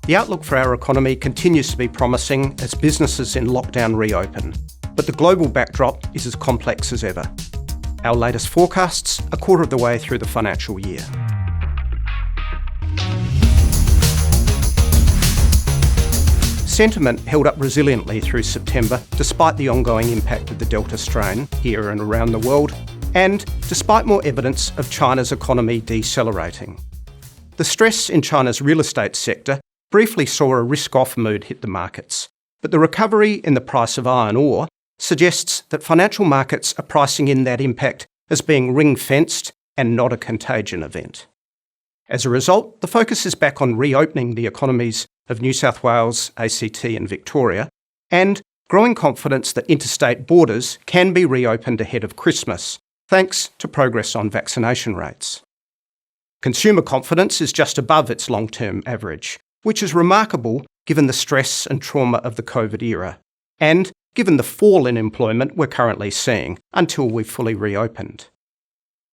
The outlook for our economy continues to be promising as businesses in lockdown reopen, but the global backdrop is as complex as ever. Our latest forecasts a quarter of the way through the financial year. Sentiment held up resiliently through September despite the ongoing impact of the Delta strain here and around the world, and despite more evidence of China's economy decelerating. The stress in China's real estate sector briefly saw a risk-off mood hit the markets, but the recovery in the price of iron ore suggests that financial markets are pricing in that impact as being ring-fenced and not a contagion event. As a result, the focus is back on reopening the economies of New South Wales, ACT and Victoria, and growing confidence that interstate borders can be reopened ahead of Christmas, thanks to progress on vaccination rates. Consumer confidence is just above its long-term average, which is remarkable given the stress and trauma of the COVID era, and given the fall in employment we're currently seeing until we've fully reopened.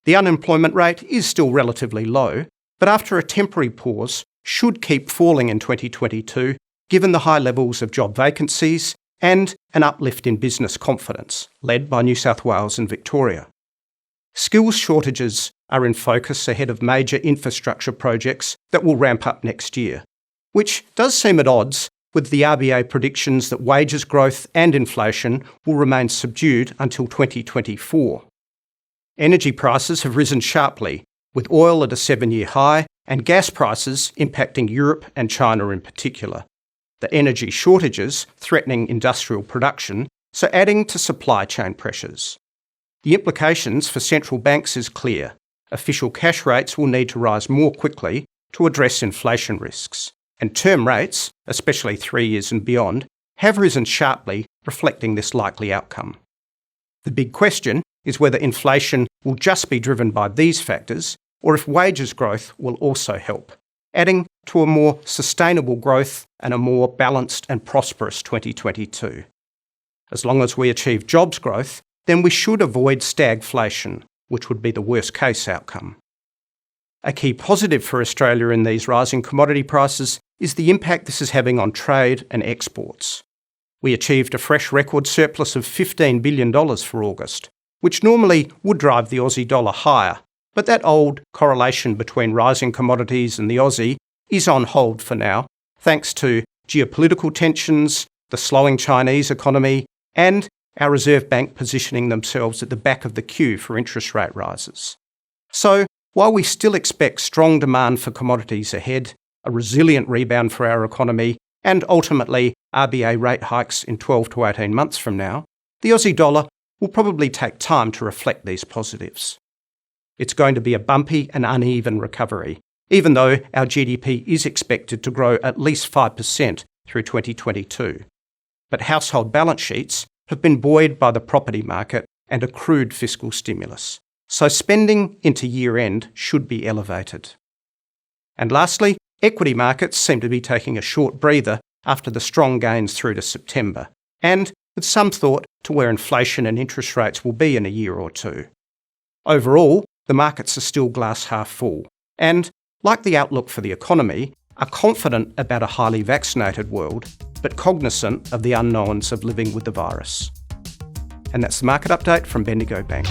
The unemployment rate is still relatively low, but after a temporary pause, should keep falling in 2022 given the high levels of job vacancies and an uplift in business confidence, led by New South Wales and Victoria. Skills shortages are in focus ahead of major infrastructure projects that will ramp up next year, which does seem at odds with the RBA predictions that wages growth and inflation will remain subdued until 2024. Energy prices have risen sharply, with oil at a 7-year high and gas prices impacting Europe and China in particular. The energy shortages threatening industrial production, so adding to supply chain pressures. The implications for central banks is clear. Official cash rates will need to rise more quickly to address inflation risks. And term rates, especially 3 years and beyond, have risen sharply, reflecting this likely outcome. The big question is whether inflation will just be driven by these factors, or if wages growth will also help, adding to a more sustainable growth and a more balanced and prosperous 2022. As long as we achieve jobs growth, then we should avoid stagflation, which would be the worst case outcome. A key positive for Australia in these rising commodity prices is the impact this is having on trade and exports. We achieved a fresh record surplus of $15 billion for August, which normally would drive the Aussie dollar higher, but that old correlation between rising commodities and the Aussie is on hold for now, thanks to geopolitical tensions, the slowing Chinese economy, and our Reserve Bank positioning themselves at the back of the queue for interest rate rises. So, while we still expect strong demand for commodities ahead, a resilient rebound for our economy, and ultimately RBA rate hikes in 12 to 18 months from now, the Aussie dollar will probably take time to reflect these positives. It's going to be a bumpy and uneven recovery, even though our GDP is expected to grow at least 5% through 2022. But household balance sheets have been buoyed by the property market and accrued fiscal stimulus, so spending into year-end should be elevated. And lastly, equity markets seem to be taking a short breather after the strong gains through to September, and with some thought to where inflation and interest rates will be in a year or two. Overall, the markets are still glass half full, and, like the outlook for the economy, are confident about a highly vaccinated world, but cognizant of the unknowns of living with the virus. And that's the market update from Bendigo Bank.